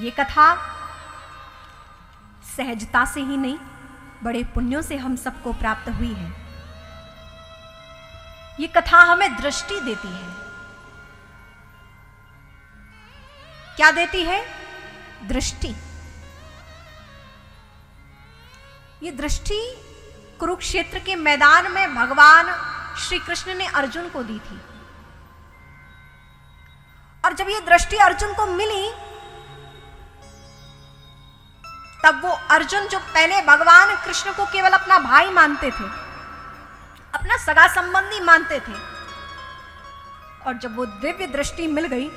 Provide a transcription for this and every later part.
ये कथा सहजता से ही नहीं, बड़े पुण्यों से हम सबको प्राप्त हुई है। ये कथा हमें दृष्टि देती है। क्या देती है? दृष्टि। ये दृष्टि कुरुक्षेत्र के मैदान में भगवान श्री कृष्ण ने अर्जुन को दी थी। और जब ये दृष्टि अर्जुन को मिली, तब वो अर्जुन जो पहले भगवान कृष्ण को केवल अपना भाई मानते थे, अपना सगा संबंधी मानते थे, और जब वो दिव्य दृष्टि मिल गई,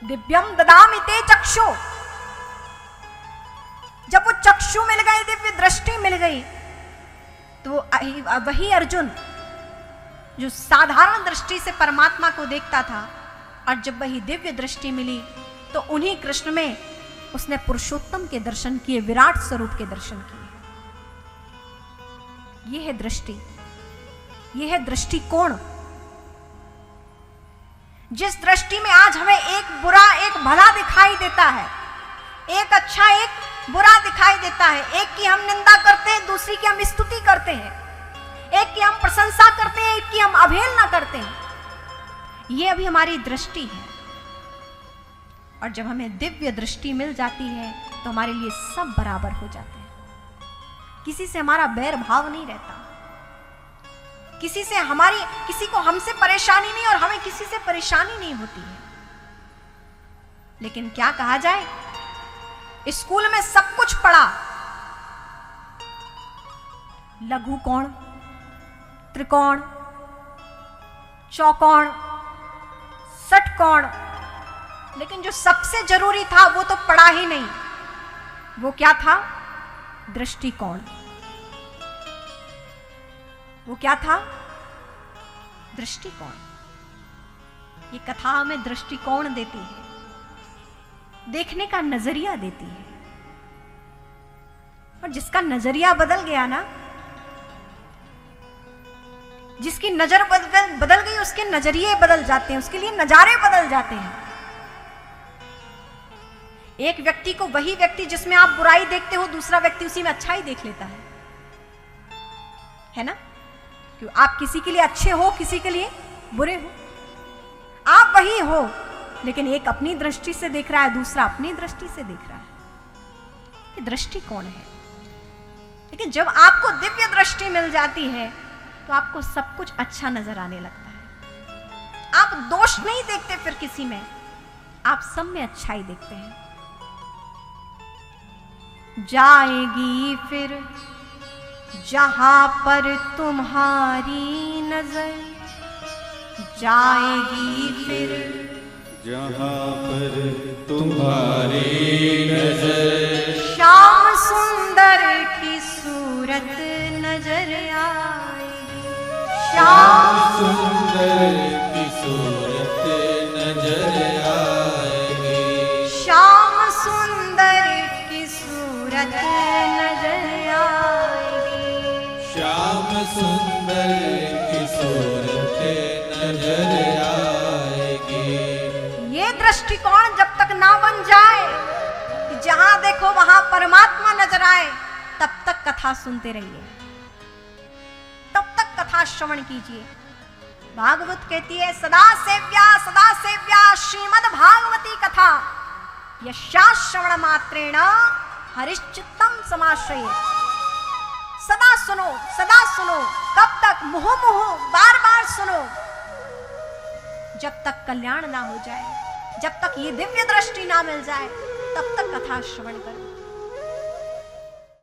दिव्यम ददामि ते चक्षु, जब वो चक्षु मिल गए, दिव्य दृष्टि मिल गई, तो वही अर्जुन जो साधारण दृष्टि से परमात्मा को देखता था, और जब वही दिव्य दृष्टि मिली तो उन्हीं कृष्ण में उसने पुरुषोत्तम के दर्शन किए, विराट स्वरूप के दर्शन किए। यह है दृष्टि, यह है दृष्टिकोण। जिस दृष्टि में आज हमें एक बुरा एक भला दिखाई देता है, एक अच्छा एक बुरा दिखाई देता है, एक की हम निंदा करते हैं, दूसरी की हम स्तुति करते हैं, एक की हम प्रशंसा करते हैं, एक की हम अवहेलना करते हैं, यह अभी हमारी दृष्टि है। और जब हमें दिव्य दृष्टि मिल जाती है तो हमारे लिए सब बराबर हो जाते हैं। किसी से हमारा बैर भाव नहीं रहता, किसी को हमसे परेशानी नहीं और हमें किसी से परेशानी नहीं होती है। लेकिन क्या कहा जाए, स्कूल में सब कुछ पढ़ा, लघु कोण, त्रिकोण, चौकोण, षटकोण, लेकिन जो सबसे जरूरी था वो तो पढ़ा ही नहीं। वो क्या था? दृष्टिकोण। वो क्या था? दृष्टिकोण। ये कथा हमें दृष्टिकोण देती है, देखने का नजरिया देती है। और जिसका नजरिया बदल गया ना, जिसकी नजर बदल गई, उसके नजरिए बदल जाते हैं, उसके लिए नजारे बदल जाते हैं। एक व्यक्ति को, वही व्यक्ति जिसमें आप बुराई देखते हो, दूसरा व्यक्ति उसी में अच्छाई देख लेता है ना? क्यों? आप किसी के लिए अच्छे हो, किसी के लिए बुरे हो, आप वही हो, लेकिन एक अपनी दृष्टि से देख रहा है, दूसरा अपनी दृष्टि से देख रहा है। ये दृष्टिकोण है। लेकिन जब आपको दिव्य दृष्टि मिल जाती है तो आपको सब कुछ अच्छा नजर आने लगता है। आप दोष नहीं देखते फिर किसी में, आप सब में अच्छाई देखते हैं। जाएगी फिर जहां पर तुम्हारी नजर, जाएगी फिर जहां पर तुम्हारी नजर, श्याम सुंदर की सूरत नजर आएगी, श्याम सुंदर की सूरत नजर आएगी, श्याम सुंदर की सूरत नजर आएगी, श्याम सुंदर की सूरत नजर आएगी। ये दृष्टिकोण जब तक ना बन जाए कि जहां देखो वहां परमात्मा नजर आए, तब तक कथा सुनते रहिए, तब तक कथा श्रवण कीजिए। भागवत कहती है, सदा सेव्या श्रीमद् भागवती कथा, यस्या श्रवण मात्रेण हरिश्चित्तम समाश्रयेत्। सदा सुनो, कब तक? मुहुः मुहुः, बार बार सुनो, जब तक कल्याण ना हो जाए, जब तक ये दिव्य दृष्टि ना मिल जाए, तब तक कथा श्रवण करो।